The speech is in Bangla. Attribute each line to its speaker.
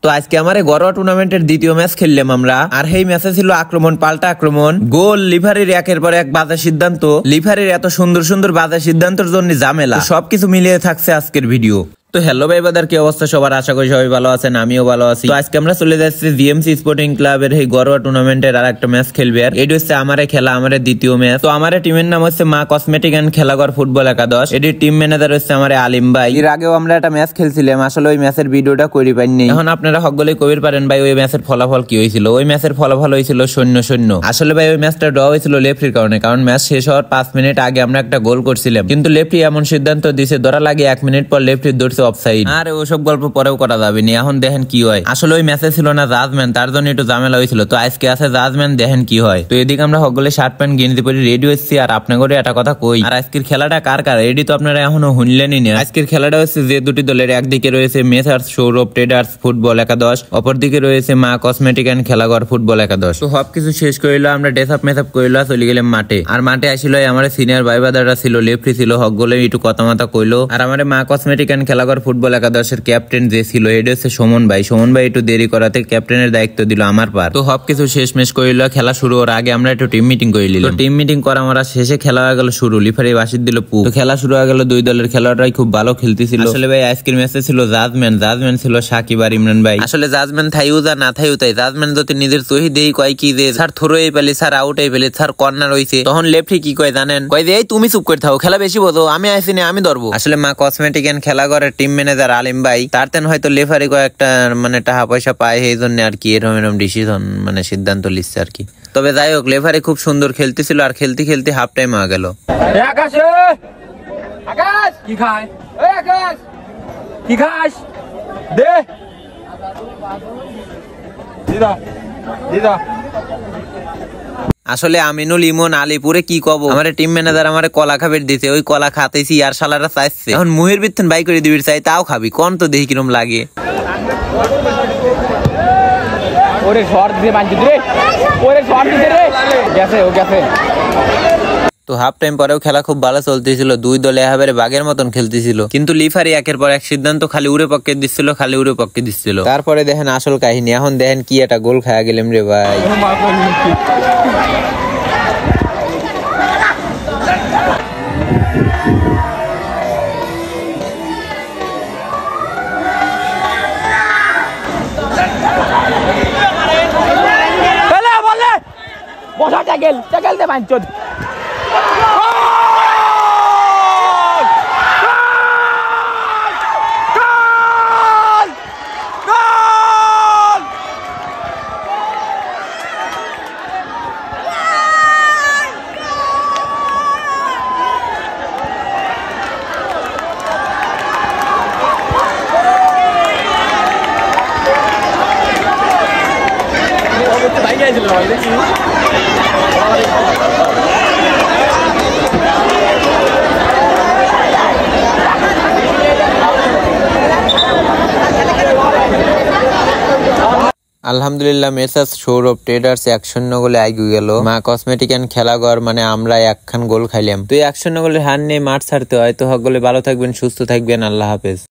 Speaker 1: তো আজকে আমার ঘরোয়া টুর্নামেন্টের দ্বিতীয় ম্যাচ খেললাম আমরা। আর এই ম্যাচে ছিল আক্রমণ পাল্টা আক্রমণ, গোল, লিভারের একের পর এক বাজে সিদ্ধান্ত, লিভারের এত সুন্দর সুন্দর বাজে সিদ্ধান্তের জন্য ঝামেলা, সবকিছু মিলিয়ে থাকছে আজকের ভিডিও। তো হ্যালো ভাই বাদার, কি অবস্থা সবার? আশা করি সবাই ভালো আছেন, আমিও ভালো আছি। তো আজকে আমরা চলে যাচ্ছি জিএমসি স্পোর্টিং ক্লাবের এই ঘরোয়া টুর্নামেন্টের আর একটা ম্যাচ খেলবে। আর এটি হচ্ছে আমারে খেলা, আমারে দ্বিতীয় ম্যাচ। তো আমার টিমের নাম হচ্ছে মা কসমেটিক এন্ড খেলাঘর ফুটবল একাদশ। এটির টিম ম্যানেজার হচ্ছে আমার আলিম ভাই। এর আগেও আমরা একটা ম্যাচ খেলছিলাম, আসলে ওই ম্যাচের ভিডিওটা করি পাইনি। এখন আপনারা সকলেই কবির পারেন ভাই ওই ম্যাচের ফলাফল কি হয়েছিল। ওই ম্যাচের ফলাফল হয়েছিল 0-0। আসলে ভাই ওই ম্যাচটা ড্র হয়েছিল লেফটির কারণে, কারণ ম্যাচ শেষ হওয়ার 5 মিনিট আগে আমরা একটা গোল করছিলাম, কিন্তু লেফটি এমন সিদ্ধান্ত দিছে ধরা লাগে 1 মিনিট পর লেফটির ধরছে অফসাইড। আর ওসব গল্প পরেও করা যাবে না। এখন দেখেন কি হয়। আসলে ওই ম্যাচে ছিল না জাজম্যান, তার জন্য একটু ঝামেলা হয়েছিল। তো আজকে আছে জাজম্যান, দেখেন কি হয়। তো এদিকে আমরা সকলে শার্ট প্যান্ট গেঞ্জি পরে রেডি হচ্ছি। আর আপনাদের একটা কথা কই, আর আজকের খেলাটা কার কার রেডি তো আপনারা এখনো শুনলেনই না। আজকের খেলাটা হচ্ছে যে দুটি দলের, একদিকে রয়েছে মেসার্স সৌরভ ট্রেডার্স ফুটবল একাদশ, অপরদিকে রয়েছে মা কসমেটিক এন্ড খেলাঘর ফুটবল একাদশ। তো সবকিছু শেষ করিল, আমরা ড্রেস আপ মেসআপ করিল, চলে গেলাম মাঠে। আর মাঠে আসলে আমার সিনিয়র ভাই বাদাররা ছিল, লেফটি ছিল, সকলে একটু কথা মাথা কইলো। আর আমার মা কসমেটিক এন্ড খেলাঘর ফুটবল একাদশের ক্যাপ্টেন যে ছিল এটা হচ্ছে সুমন ভাই। সুমন ভাই একটু দেরি করাতে ক্যাপ্টেনের দায়িত্ব দিল আমার পার। তো সবকিছু শেষমেশ করিল, খেলা শুরু হওয়ার আগে আমরা একটু টিম মিটিং করে নিলাম। টিম মিটিং করা আমরা শেষে খেলা হয়ে গেল শুরু, লিফারি বাসির দিল পু। তো খেলা শুরু হয়ে গেল, দুই দলের খেলাটাই খুব ভালো খেলতেছিল। আসলে ভাই আজকের ম্যাচে ছিল জাজম্যান ছিল সাকিব আর ইমরান ভাই। আসলে জাজম্যান থাইও যা না থাইও তাই, জাজম্যান যদি নিজের চোহি দেই কয় কি যে স্যার থ্রো এই পেলে, স্যার আউট এই পেলে, স্যার কর্নার হইছে, তখন লেফটি কি কয় জানেন, কয় যে এই তুমি চুপ করে থাকো, খেলা বেশি বোঝো, আমি আইছি না, আমি ধরবো। আসলে মা কসমেটিক এন্ড খেলাঘরের টিম ম্যানেজার আলিম ভাই, তার তেন হয়তো লেফারি কয়েকটা মানে টাকা পয়সা পায়, সেই জন্য আর কি এরকম ডিসিশন মানে সিদ্ধান্ত লিখছে আর কি। তবে যাই হোক, লেফারি খুব সুন্দর খেলতেছিল। আর খেলতে খেলতে হাফ টাইম হয়ে গেল। আসলে আমিনুল ইমন আলিপুরে কি কব, আমার টিম ম্যানেজার আমার কলা খাবার দিতে, ওই কলা খাতেছি আর শালারা চাইছে। এখন মুহির বিত্তন বাই করে দিবি চাই, তাও খাবি কোন, তো দেখি কিরম লাগে। তো হাফ টাইম পরেও খেলা খুব ভালো চলতেছিল, দুই দলে একেবারে বাঘের মতন খেলতেছিল, কিন্তু লিফারি একের পর এক সিদ্ধান্ত খালি উড়ে পক্ষে দিচ্ছিল, তারপরে দেখেন আসল কাহিনী। এখন দেখেন কি একটা গোল খায়া গেলাম রে ভাই। আলহামদুলিল্লাহ মেসার্স সৌরভ ট্রেডার্স 1-0 গোলে এগিয়ে গেল। মা কসমেটিক এন্ড খেলাঘর মানে আমরা একখান গোল খাইলাম। তো 1-0 গোলের হার নিয়ে মাঠ ছাড়তে হয়। তো সকলে ভালো থাকবেন, সুস্থ থাকবেন, আল্লাহ হাফেজ।